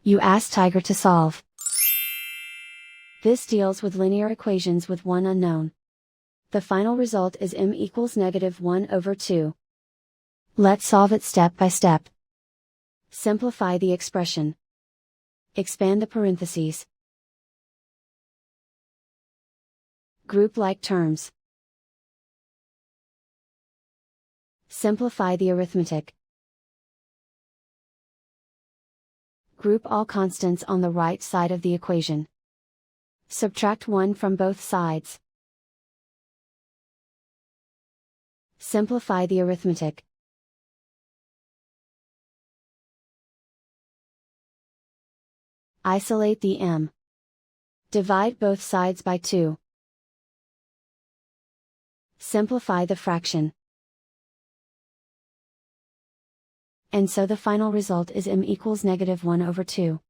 You ask Tiger to solve. This deals with linear equations with one unknown. The final result is m equals -1/2. Let's solve it step by step. Simplify the expression. Expand the parentheses. Group like terms. Simplify the arithmetic. Group all constants on the right side of the equation. Subtract 1 from both sides. Simplify the arithmetic. Isolate the m. Divide both sides by 2. Simplify the fraction. And so the final result is m equals -1/2.